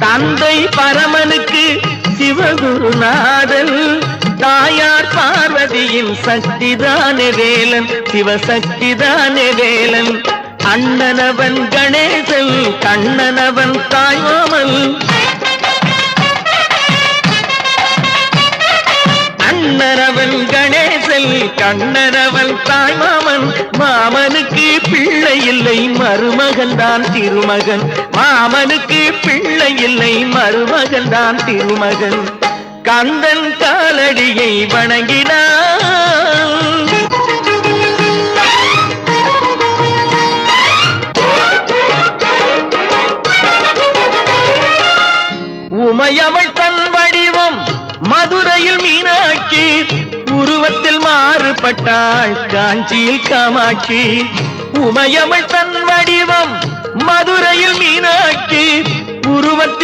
தந்தை பரமனுக்கு சிவகுருநாதன், தாயார் பார்வதியின் சக்திதானே வேலன், சிவசக்திதானே வேலன். அண்ணனவன் கணேசன், கண்ணனவன் தாய்மாமன். அண்ணனவன் கணேசன், கண்ணனவன் தாய்மாமன். மாமனுக்கு பிள்ளை இல்லை, மருமகன் தான் திருமகன். மாமனுக்கு பிள்ளை இல்லை, மருமகன் தான் திருமகன். கந்தன் காலடியை வணங்கினான். உமையவள் தன் வடிவம் மதுரையில் மீனாட்சி, உருவத்தில் மாறுபட்டாள் காஞ்சியில் காமாட்சி. உமையவள் தன் வடிவம் மதுரையில் மீனாட்சி, உருவத்தில்